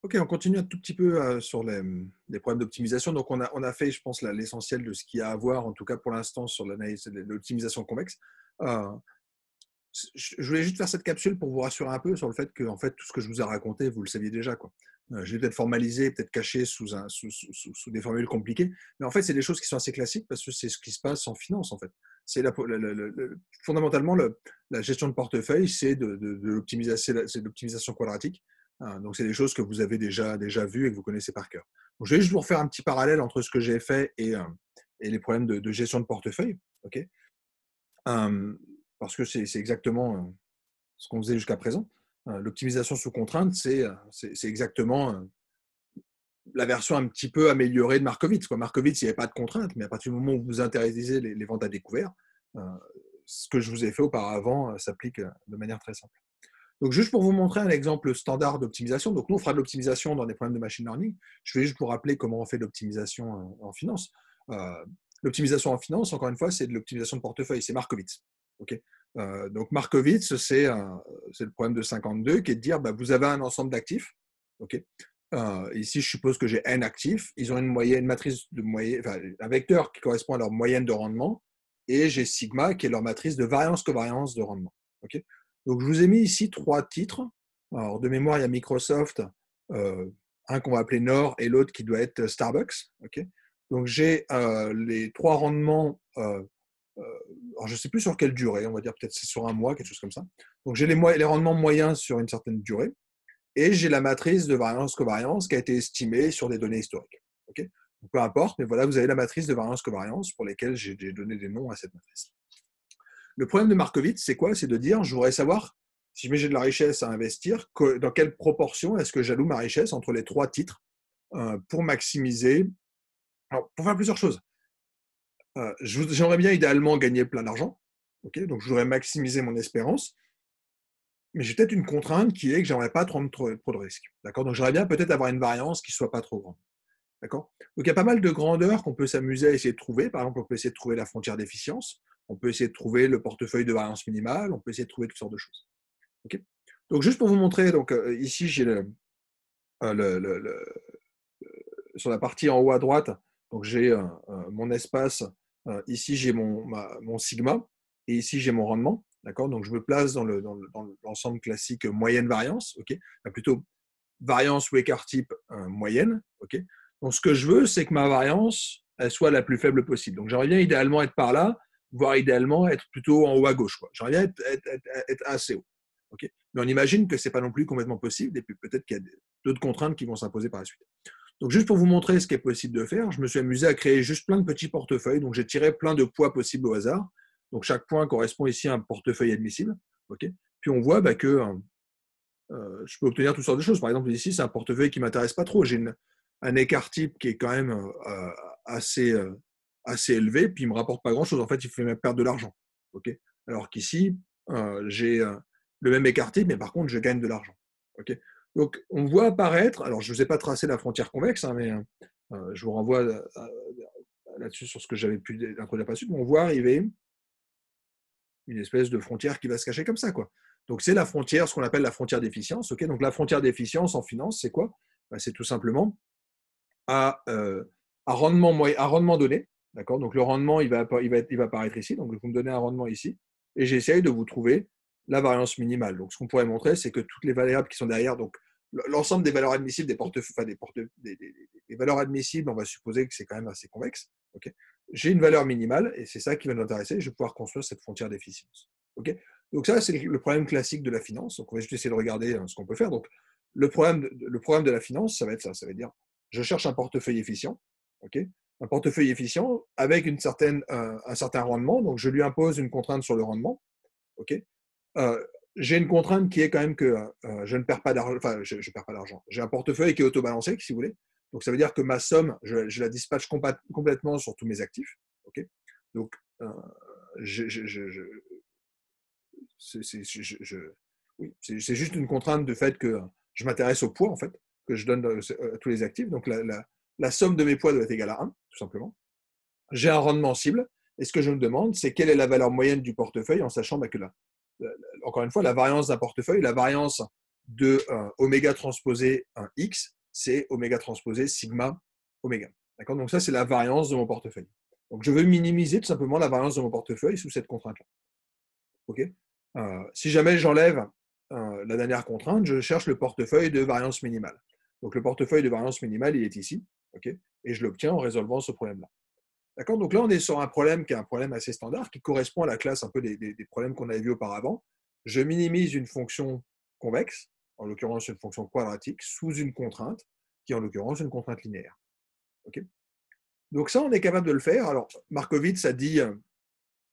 Ok, on continue un tout petit peu sur les problèmes d'optimisation. Donc, on a fait, je pense, l'essentiel de ce qu'il y a à voir, en tout cas pour l'instant, sur l'analyse de l'optimisation convexe. Euh, je voulais juste faire cette capsule pour vous rassurer un peu sur le fait que en fait, tout ce que je vous ai raconté, vous le saviez déjà, quoi. Je l'ai peut-être formalisé, peut-être caché sous des formules compliquées, mais en fait, c'est des choses qui sont assez classiques parce que c'est ce qui se passe en finance, en fait. C'est fondamentalement la gestion de portefeuille, c'est de l'optimisation quadratique. Hein. Donc, c'est des choses que vous avez déjà vues et que vous connaissez par cœur. Donc, je vais juste vous refaire un petit parallèle entre ce que j'ai fait et les problèmes de gestion de portefeuille. Ok. Euh, Parce que c'est exactement ce qu'on faisait jusqu'à présent. L'optimisation sous contrainte, c'est exactement la version un petit peu améliorée de Markowitz. Quoi. Markowitz, il n'y avait pas de contrainte, mais à partir du moment où vous interdisez les ventes à découvert, euh, ce que je vous ai fait auparavant s'applique de manière très simple. Donc, juste pour vous montrer un exemple standard d'optimisation, donc nous, on fera de l'optimisation dans des problèmes de machine learning. Je vais juste vous rappeler comment on fait de l'optimisation en finance. Euh, L'optimisation en finance, encore une fois, c'est de l'optimisation de portefeuille, c'est Markowitz. Okay. Donc, Markowitz, c'est le problème de 52 qui est de dire bah, vous avez un ensemble d'actifs. Okay. Ici, je suppose que j'ai n actifs. Ils ont une matrice de moyenne, enfin, un vecteur qui correspond à leur moyenne de rendement, et j'ai sigma qui est leur matrice de variance-covariance de rendement. Okay. Donc, je vous ai mis ici trois titres. Alors, de mémoire, il y a Microsoft, un qu'on va appeler Nord et l'autre qui doit être Starbucks. Okay. Donc, j'ai les trois rendements. Alors, je ne sais plus sur quelle durée, on va dire peut-être c'est sur un mois, quelque chose comme ça. Donc, j'ai les rendements moyens sur une certaine durée et j'ai la matrice de variance-covariance qui a été estimée sur des données historiques. Okay. Donc, peu importe, mais voilà, vous avez la matrice de variance-covariance pour lesquelles j'ai donné des noms à cette matrice. Le problème de Markowitz, c'est quoi? C'est de dire, je voudrais savoir, si j'ai de la richesse à investir, dans quelle proportion est-ce que j'alloue ma richesse entre les trois titres pour maximiser. Alors, pour faire plusieurs choses. J'aimerais bien idéalement gagner plein d'argent. Okay, donc, je voudrais maximiser mon espérance. Mais j'ai peut-être une contrainte qui est que j'aimerais pas prendre trop de risques. D'accord. Donc, j'aimerais bien peut-être avoir une variance qui soit pas trop grande. D'accord. Donc, il y a pas mal de grandeurs qu'on peut s'amuser à essayer de trouver. Par exemple, on peut essayer de trouver la frontière d'efficience. On peut essayer de trouver le portefeuille de variance minimale. On peut essayer de trouver toutes sortes de choses. Okay. Donc, juste pour vous montrer, donc, ici, j'ai euh, le, le, le, sur la partie en haut à droite, donc j'ai mon espace. Ici, j'ai mon sigma et ici, j'ai mon rendement. D'accord. Donc, je me place dans l'ensemble classique moyenne variance. OK. Enfin, plutôt variance ou écart type moyenne. OK. Donc, ce que je veux, c'est que ma variance elle soit la plus faible possible. Donc, j'aimerais bien idéalement être par là, voire idéalement être plutôt en haut à gauche. J'aimerais bien être assez haut. Okay. Mais on imagine que ce n'est pas non plus complètement possible, et puis peut-être qu'il y a d'autres contraintes qui vont s'imposer par la suite. Donc, juste pour vous montrer ce qui est possible de faire, je me suis amusé à créer juste plein de petits portefeuilles. Donc, j'ai tiré plein de poids possibles au hasard. Donc, chaque point correspond ici à un portefeuille admissible. Okay. Puis, on voit que je peux obtenir toutes sortes de choses. Par exemple, ici, c'est un portefeuille qui ne m'intéresse pas trop. J'ai un écart type qui est quand même assez, assez élevé, puis il ne me rapporte pas grand-chose. En fait, il fait même perdre de l'argent. Okay. Alors qu'ici, j'ai le même écart type, mais par contre, je gagne de l'argent. Okay. Donc, on voit apparaître, alors je ne vous ai pas tracé la frontière convexe, hein, mais je vous renvoie là-dessus sur ce que j'avais pu introduire par la suite, mais on voit arriver une espèce de frontière qui va se cacher comme ça, quoi. Donc, c'est la frontière, ce qu'on appelle la frontière d'efficience. Okay. Donc, la frontière d'efficience en finance, c'est quoi? C'est tout simplement à rendement donné. D'accord. Donc, le rendement, il va apparaître ici. Donc, vous me donnez un rendement ici. Et j'essaye de vous trouver la variance minimale. Donc, ce qu'on pourrait montrer, c'est que toutes les variables qui sont derrière, donc l'ensemble des valeurs admissibles des valeurs admissibles, on va supposer que c'est quand même assez convexe. Okay. J'ai une valeur minimale et c'est ça qui va nous intéresser. Je vais pouvoir construire cette frontière d'efficience. Okay. Donc ça, c'est le problème classique de la finance. Donc on va juste essayer de regarder ce qu'on peut faire. Donc le problème de la finance, ça va être ça. Ça veut dire, je cherche un portefeuille efficient. Okay. Un portefeuille efficient avec un certain rendement. Donc je lui impose une contrainte sur le rendement. Okay. J'ai une contrainte qui est quand même que je ne perds pas d'argent. Enfin, je ne perds pas d'argent. J'ai un portefeuille qui est autobalancé, si vous voulez. Donc, ça veut dire que ma somme, je la dispatche complètement sur tous mes actifs. Okay. Donc, oui, c'est juste une contrainte de fait que je m'intéresse au poids, en fait, que je donne à tous les actifs. Donc, la somme de mes poids doit être égale à 1, tout simplement. J'ai un rendement cible. Et ce que je me demande, c'est quelle est la valeur moyenne du portefeuille, en sachant que encore une fois, la variance d'un portefeuille, la variance de oméga transposé x, c'est oméga transposé sigma oméga. D'accord? Donc ça, c'est la variance de mon portefeuille. Donc je veux minimiser tout simplement la variance de mon portefeuille sous cette contrainte-là. Okay, si jamais j'enlève la dernière contrainte, je cherche le portefeuille de variance minimale. Donc le portefeuille de variance minimale, il est ici, okay, et je l'obtiens en résolvant ce problème-là. D'accord? Donc là, on est sur un problème qui est un problème assez standard, qui correspond à la classe un peu des problèmes qu'on avait vus auparavant. Je minimise une fonction convexe, en l'occurrence une fonction quadratique, sous une contrainte, qui est en l'occurrence une contrainte linéaire. Okay, donc ça, on est capable de le faire. Alors, Markowitz a dit,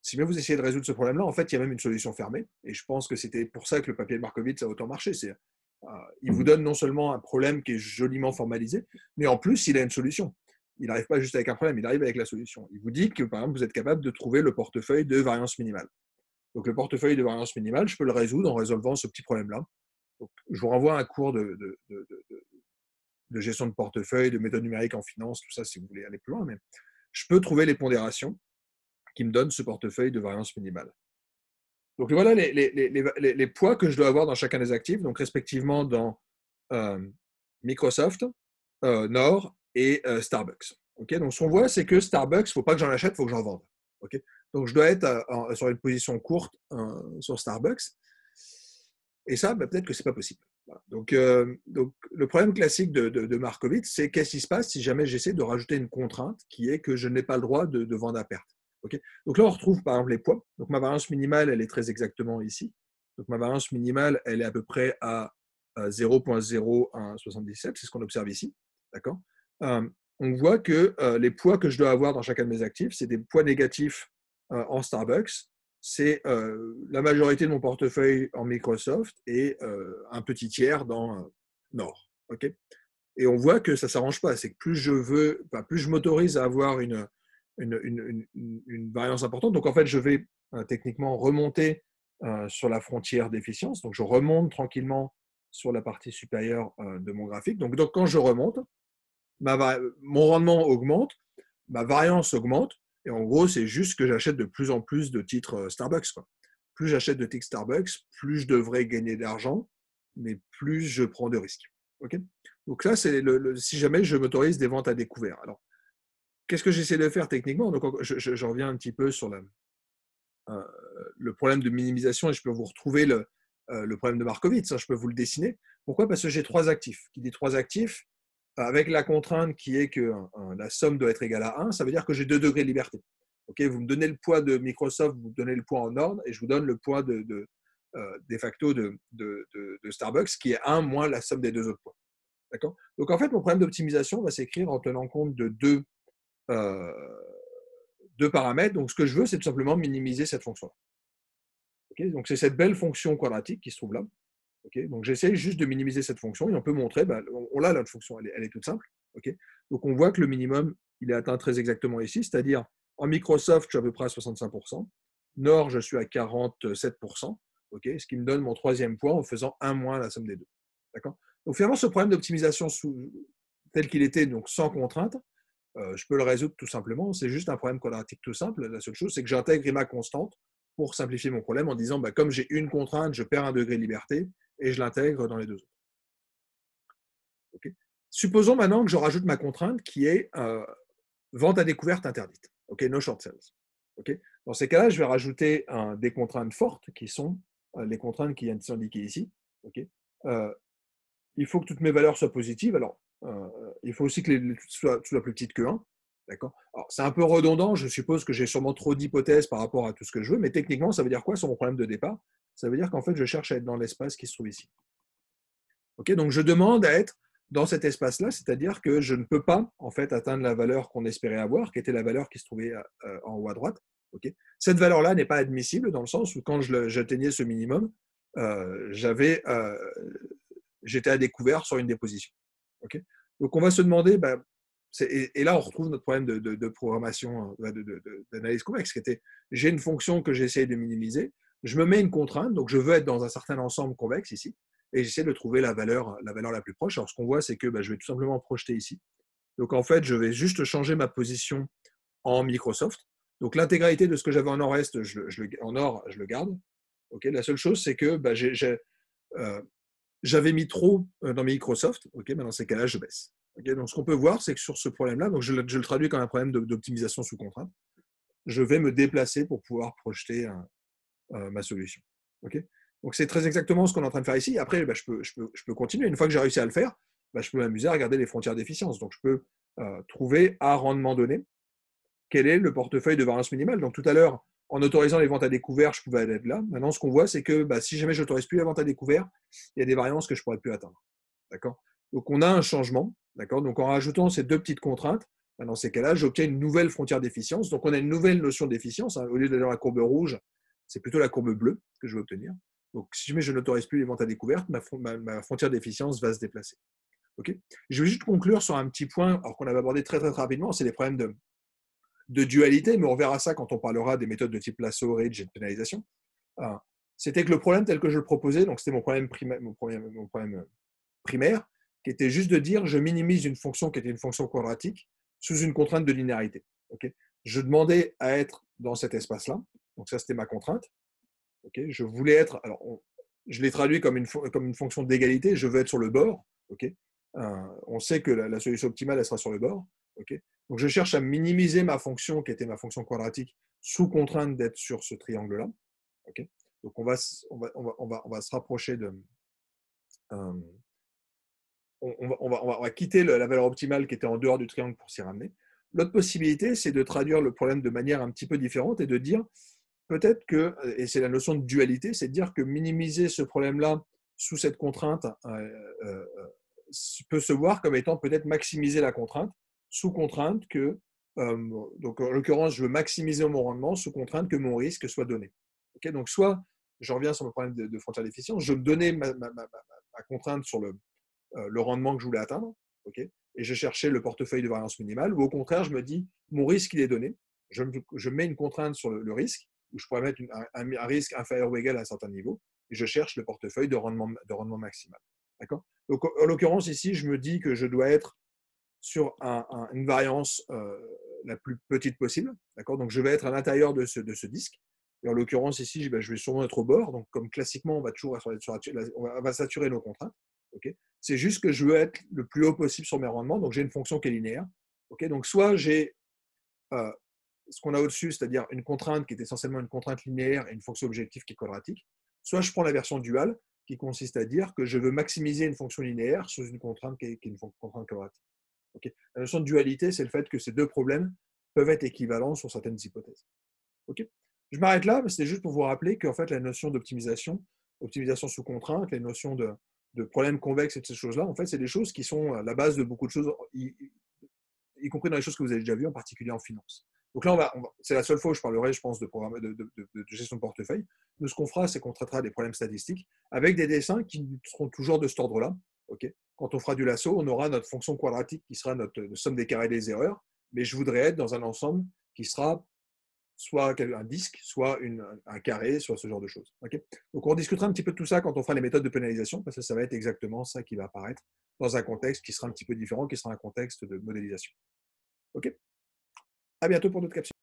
si bien vous essayez de résoudre ce problème-là, en fait, il y a même une solution fermée. Et je pense que c'était pour ça que le papier de Markowitz a autant marché. Il vous donne non seulement un problème qui est joliment formalisé, mais en plus, il a une solution. Il n'arrive pas juste avec un problème, il arrive avec la solution. Il vous dit que, par exemple, vous êtes capable de trouver le portefeuille de variance minimale. Donc, le portefeuille de variance minimale, je peux le résoudre en résolvant ce petit problème-là. Donc, je vous renvoie à un cours de gestion de portefeuille, de méthode numérique en finance, tout ça, si vous voulez aller plus loin. Mais je peux trouver les pondérations qui me donnent ce portefeuille de variance minimale. Donc voilà les poids que je dois avoir dans chacun des actifs, donc respectivement dans Microsoft, Nord et Starbucks. Okay, donc ce qu'on voit, c'est que Starbucks, il ne faut pas que j'en achète, il faut que j'en vende. Okay, donc je dois être sur une position courte sur Starbucks. Et ça, peut-être que ce n'est pas possible. Voilà. Donc, le problème classique de Markowitz, c'est qu'est-ce qui se passe si jamais j'essaie de rajouter une contrainte qui est que je n'ai pas le droit de vendre à perte. Okay, donc là, on retrouve par exemple les poids. Donc ma variance minimale, elle est très exactement ici. Donc ma variance minimale, elle est à peu près à 0,0177, c'est ce qu'on observe ici. D'accord, on voit que les poids que je dois avoir dans chacun de mes actifs, c'est des poids négatifs en Starbucks, c'est la majorité de mon portefeuille en Microsoft et un petit tiers dans Nord. Okay, et on voit que ça ne s'arrange pas. C'est que plus je m'autorise à avoir une variance importante. Donc, en fait, je vais techniquement remonter sur la frontière d'efficience. Donc, je remonte tranquillement sur la partie supérieure de mon graphique. Donc quand je remonte, mon rendement augmente, ma variance augmente. Et en gros, c'est juste que j'achète de plus en plus de titres Starbucks, quoi. Plus j'achète de titres Starbucks, plus je devrais gagner d'argent, mais plus je prends de risques. Okay, donc là, c'est si jamais je m'autorise des ventes à découvert. Alors, qu'est-ce que j'essaie de faire techniquement? Donc, je reviens un petit peu sur le problème de minimisation et je peux vous retrouver le problème de Markowitz. Hein, je peux vous le dessiner. Pourquoi? Parce que j'ai trois actifs. Qui dit trois actifs, avec la contrainte qui est que la somme doit être égale à 1, ça veut dire que j'ai 2 degrés de liberté. Okay, vous me donnez le poids de Microsoft, vous me donnez le poids en ordre, et je vous donne le poids de facto de Starbucks, qui est 1 moins la somme des deux autres poids. D'accord? Donc, en fait, mon problème d'optimisation va s'écrire en tenant compte de deux paramètres. Donc, ce que je veux, c'est tout simplement minimiser cette fonction-là. Okay, donc, c'est cette belle fonction quadratique qui se trouve là. Okay, donc, j'essaie juste de minimiser cette fonction et on peut montrer, on l'a, notre fonction, elle est toute simple. Okay, donc, on voit que le minimum, il est atteint très exactement ici, c'est-à-dire en Microsoft, je suis à peu près à 65%, Nord, je suis à 47%, okay, ce qui me donne mon troisième poids en faisant 1 moins la somme des deux. D'accord, donc, finalement, ce problème d'optimisation tel qu'il était, donc sans contrainte, je peux le résoudre tout simplement. C'est juste un problème quadratique tout simple. La seule chose, c'est que j'intègre ma constante pour simplifier mon problème en disant, comme j'ai une contrainte, je perds un degré de liberté et je l'intègre dans les deux autres. Okay. Supposons maintenant que je rajoute ma contrainte qui est vente à découverte interdite. Okay, no short sales. Okay. Dans ces cas-là, je vais rajouter des contraintes fortes qui sont les contraintes qui viennent s'indiquer ici. Okay. Il faut que toutes mes valeurs soient positives. Alors, il faut aussi que les soient plus petites que 1. D'accord. Alors, c'est un peu redondant. Je suppose que j'ai sûrement trop d'hypothèses par rapport à tout ce que je veux, mais techniquement, ça veut dire quoi sur mon problème de départ? Ça veut dire qu'en fait, je cherche à être dans l'espace qui se trouve ici. Okay, donc, je demande à être dans cet espace-là, c'est-à-dire que je ne peux pas en fait atteindre la valeur qu'on espérait avoir, qui était la valeur qui se trouvait en haut à droite. Okay. Cette valeur-là n'est pas admissible dans le sens où quand j'atteignais ce minimum, j'étais à découvert sur une des positions. Okay, donc, on va se demander, et là, on retrouve notre problème de programmation, d'analyse convexe, qui était, j'ai une fonction que j'essaie de minimiser, je me mets une contrainte, donc je veux être dans un certain ensemble convexe ici, et j'essaie de trouver la valeur la plus proche. Alors, ce qu'on voit, c'est que je vais tout simplement projeter ici. Donc, en fait, je vais juste changer ma position en Microsoft. Donc, l'intégralité de ce que j'avais en nord-est, en or, je le garde. Okay, la seule chose, c'est que j'avais mis trop dans mes Microsoft, ok, mais dans ces cas-là, je baisse. Okay, donc, ce qu'on peut voir, c'est que sur ce problème-là, donc je le traduis comme un problème d'optimisation sous contrainte, je vais me déplacer pour pouvoir projeter ma solution. Okay, donc, c'est très exactement ce qu'on est en train de faire ici. Après, bah, je peux continuer. Une fois que j'ai réussi à le faire, bah, je peux m'amuser à regarder les frontières d'efficience. Donc, je peux trouver à rendement donné quel est le portefeuille de variance minimale. Donc, tout à l'heure, en autorisant les ventes à découvert, je pouvais aller là. Maintenant, ce qu'on voit, c'est que bah, si jamais je n'autorise plus la vente à découvert, il y a des variances que je ne pourrais plus atteindre. D'accord. Donc, on a un changement. D'accord. Donc, en rajoutant ces deux petites contraintes, bah, dans ces cas-là, j'obtiens une nouvelle frontière d'efficience. Donc, on a une nouvelle notion d'efficience. Hein. Au lieu d'aller dans la courbe rouge, c'est plutôt la courbe bleue que je vais obtenir. Donc, si jamais je n'autorise plus les ventes à découvert, ma frontière d'efficience va se déplacer. Okay. Je vais juste conclure sur un petit point qu'on avait abordé très rapidement, c'est les problèmes de dualité, mais on verra ça quand on parlera des méthodes de type lasso, ridge et de pénalisation. C'était que le problème tel que je le proposais, donc c'était mon problème primaire, qui était juste de dire je minimise une fonction qui était une fonction quadratique sous une contrainte de linéarité. Okay, je demandais à être dans cet espace-là, donc ça c'était ma contrainte. Okay, je voulais être, alors je l'ai traduit comme une fonction d'égalité, je veux être sur le bord. Okay, on sait que la solution optimale elle sera sur le bord. Okay, donc je cherche à minimiser ma fonction qui était ma fonction quadratique sous contrainte d'être sur ce triangle-là. Okay, donc on va se rapprocher de on va quitter la valeur optimale qui était en dehors du triangle pour s'y ramener. L'autre possibilité, c'est de traduire le problème de manière un petit peu différente et de dire peut-être que, et c'est la notion de dualité, c'est de dire que minimiser ce problème-là sous cette contrainte peut se voir comme étant peut-être maximiser la contrainte, sous contrainte que, donc en l'occurrence, je veux maximiser mon rendement sous contrainte que mon risque soit donné. Okay, donc soit, je reviens sur le problème de frontière d'efficience, je me donnais ma contrainte sur le rendement que je voulais atteindre, okay, et je cherchais le portefeuille de variance minimale, ou au contraire, je me dis, mon risque, il est donné, je mets une contrainte sur le risque, où je pourrais mettre un risque inférieur ou égal à un certain niveau, et je cherche le portefeuille de rendement maximal. D'accord. Donc, en l'occurrence, ici, je me dis que je dois être sur une variance la plus petite possible. D'accord. Donc, je vais être à l'intérieur de ce disque. Et en l'occurrence, ici, je vais sûrement être au bord. Donc, comme classiquement, on va saturer nos contraintes. Okay, c'est juste que je veux être le plus haut possible sur mes rendements. Donc, j'ai une fonction qui est linéaire. Okay, donc, soit j'ai ce qu'on a au-dessus, c'est-à-dire une contrainte qui est essentiellement une contrainte linéaire et une fonction objective qui est quadratique, soit je prends la version duale qui consiste à dire que je veux maximiser une fonction linéaire sous une contrainte qui est une contrainte quadratique. Okay, la notion de dualité, c'est le fait que ces deux problèmes peuvent être équivalents sur certaines hypothèses. Okay, je m'arrête là, mais c'était juste pour vous rappeler qu'en fait, la notion d'optimisation, optimisation sous contrainte, les notions de problèmes convexes et de ces choses-là, en fait, c'est des choses qui sont à la base de beaucoup de choses, y compris dans les choses que vous avez déjà vues, en particulier en finance. Donc là, c'est la seule fois où je parlerai, je pense, de gestion de portefeuille. Nous, ce qu'on fera, c'est qu'on traitera des problèmes statistiques avec des dessins qui seront toujours de cet ordre-là. Okay, quand on fera du lasso, on aura notre fonction quadratique qui sera notre somme des carrés des erreurs, mais je voudrais être dans un ensemble qui sera soit un disque, soit un carré, soit ce genre de choses. Okay, donc on discutera un petit peu de tout ça quand on fera les méthodes de pénalisation, parce que ça va être exactement ça qui va apparaître dans un contexte qui sera un petit peu différent, qui sera un contexte de modélisation. Ok, à bientôt pour d'autres capsules.